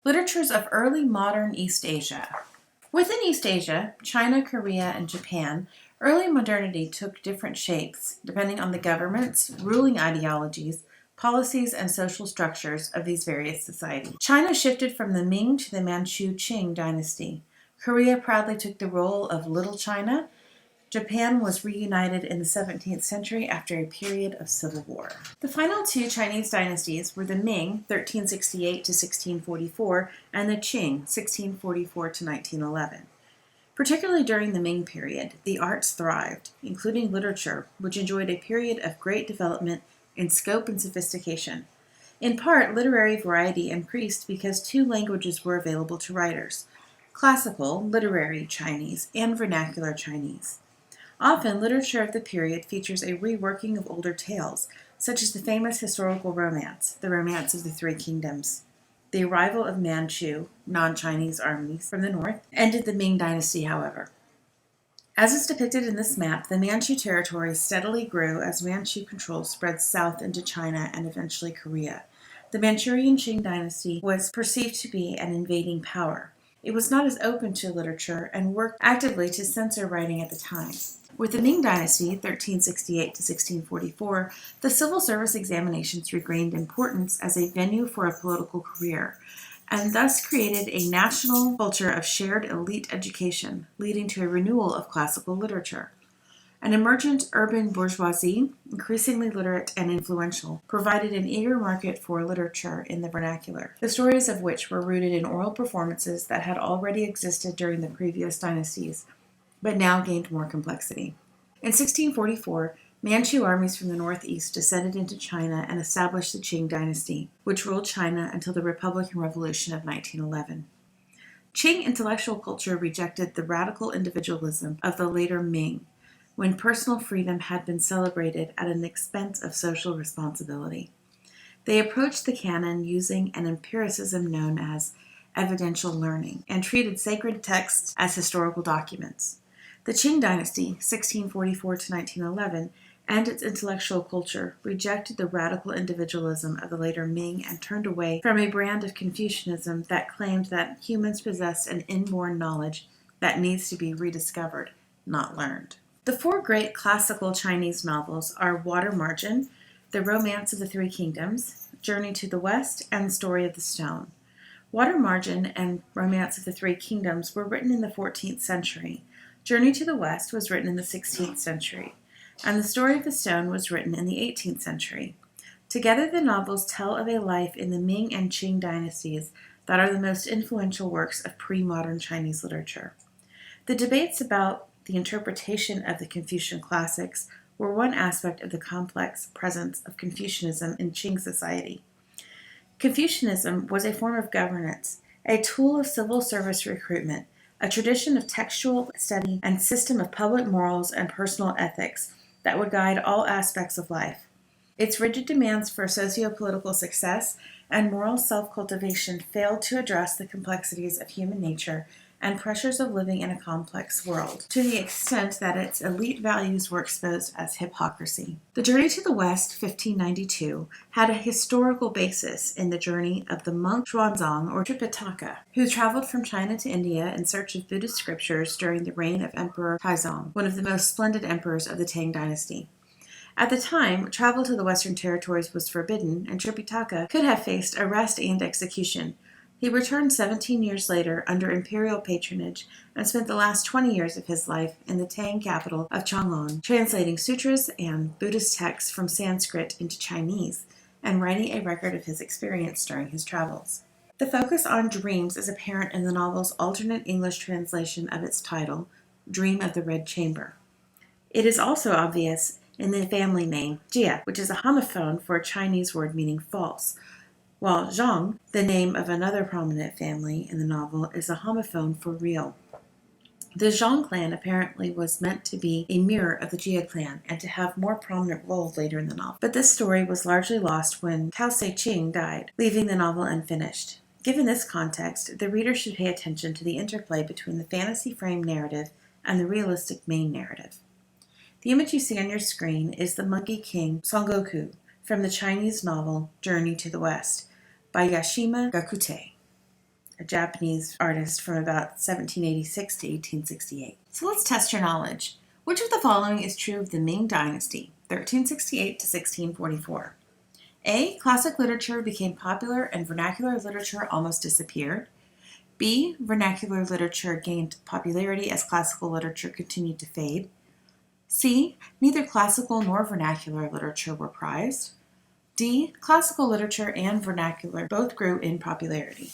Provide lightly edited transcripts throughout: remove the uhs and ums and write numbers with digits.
Literatures of early modern East Asia. Within East Asia, China, Korea, and Japan, early modernity took different shapes depending on the governments, ruling ideologies, policies, and social structures of these various societies. China shifted from the Ming to the Manchu Qing dynasty. Korea proudly took the role of Little China. Japan was reunited in the 17th century after a period of civil war. The final two Chinese dynasties were the Ming, 1368 to 1644, and the Qing, 1644 to 1911. Particularly during the Ming period, the arts thrived, including literature, which enjoyed a period of great development in scope and sophistication. In part, literary variety increased because two languages were available to writers: classical, literary Chinese, and vernacular Chinese. Often, literature of the period features a reworking of older tales, such as the famous historical romance, The Romance of the Three Kingdoms. The arrival of Manchu, non-Chinese armies from the north, ended the Ming dynasty, however. As is depicted in this map, the Manchu territory steadily grew as Manchu control spread south into China and eventually Korea. The Manchurian Qing dynasty was perceived to be an invading power. It was not as open to literature and worked actively to censor writing at the time. With the Ming dynasty, 1368 to 1644, the civil service examinations regained importance as a venue for a political career, and thus created a national culture of shared elite education, leading to a renewal of classical literature. An emergent urban bourgeoisie, increasingly literate and influential, provided an eager market for literature in the vernacular, the stories of which were rooted in oral performances that had already existed during the previous dynasties, but now gained more complexity. In 1644, Manchu armies from the northeast descended into China and established the Qing dynasty, which ruled China until the Republican Revolution of 1911. Qing intellectual culture rejected the radical individualism of the later Ming, when personal freedom had been celebrated at an expense of social responsibility. They approached the canon using an empiricism known as evidential learning and treated sacred texts as historical documents. The Qing dynasty, 1644 to 1911, and its intellectual culture rejected the radical individualism of the later Ming and turned away from a brand of Confucianism that claimed that humans possessed an inborn knowledge that needs to be rediscovered, not learned. The four great classical Chinese novels are Water Margin, The Romance of the Three Kingdoms, Journey to the West, and The Story of the Stone. Water Margin and Romance of the Three Kingdoms were written in the 14th century. Journey to the West was written in the 16th century, and The Story of the Stone was written in the 18th century. Together, the novels tell of a life in the Ming and Qing dynasties that are the most influential works of pre-modern Chinese literature. The debates about the interpretation of the Confucian classics were one aspect of the complex presence of Confucianism in Qing society. Confucianism was a form of governance, a tool of civil service recruitment, a tradition of textual study and system of public morals and personal ethics that would guide all aspects of life. Its rigid demands for socio-political success and moral self-cultivation failed to address the complexities of human nature and pressures of living in a complex world, to the extent that its elite values were exposed as hypocrisy. The Journey to the West, 1592, had a historical basis in the journey of the monk Xuanzang, or Tripitaka, who traveled from China to India in search of Buddhist scriptures during the reign of Emperor Taizong, one of the most splendid emperors of the Tang dynasty. At the time, travel to the Western territories was forbidden, and Tripitaka could have faced arrest and execution. He returned 17 years later under imperial patronage and spent the last 20 years of his life in the Tang capital of Chang'an, translating sutras and Buddhist texts from Sanskrit into Chinese and writing a record of his experience during his travels. The focus on dreams is apparent in the novel's alternate English translation of its title, Dream of the Red Chamber. It is also obvious in the family name, Jia, which is a homophone for a Chinese word meaning false, while Zhang, the name of another prominent family in the novel, is a homophone for real. The Zhang clan apparently was meant to be a mirror of the Jia clan and to have more prominent roles later in the novel. But this story was largely lost when Cao Sei-ching died, leaving the novel unfinished. Given this context, the reader should pay attention to the interplay between the fantasy frame narrative and the realistic main narrative. The image you see on your screen is the Monkey King Son Goku from the Chinese novel Journey to the West by Yashima Gakute. a Japanese artist from about 1786 to 1868. So let's test your knowledge. Which of the following is true of the Ming Dynasty, 1368 to 1644? A. Classic literature became popular and vernacular literature almost disappeared. B. Vernacular literature gained popularity as classical literature continued to fade. C. Neither classical nor vernacular literature were prized. D. Classical literature and vernacular both grew in popularity.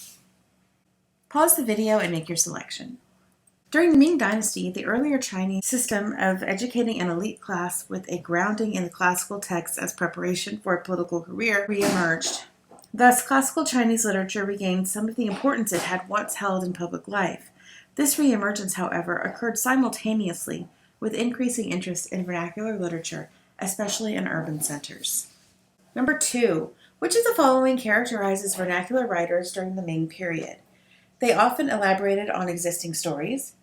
Pause the video and make your selection. During the Ming Dynasty, the earlier Chinese system of educating an elite class with a grounding in the classical texts as preparation for a political career re-emerged. Thus, classical Chinese literature regained some of the importance it had once held in public life. This re-emergence, however, occurred simultaneously with increasing interest in vernacular literature, especially in urban centers. Number 2. Which of the following characterizes vernacular writers during the Ming period? They often elaborated on existing stories.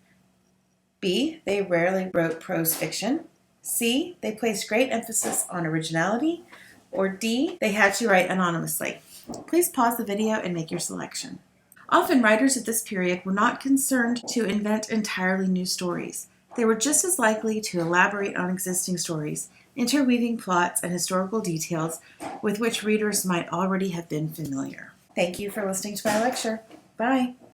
B. They rarely wrote prose fiction. C. They placed great emphasis on originality. Or D. They had to write anonymously. Please pause the video and make your selection. Often writers of this period were not concerned to invent entirely new stories. They were just as likely to elaborate on existing stories, interweaving plots and historical details with which readers might already have been familiar. Thank you for listening to my lecture. Bye.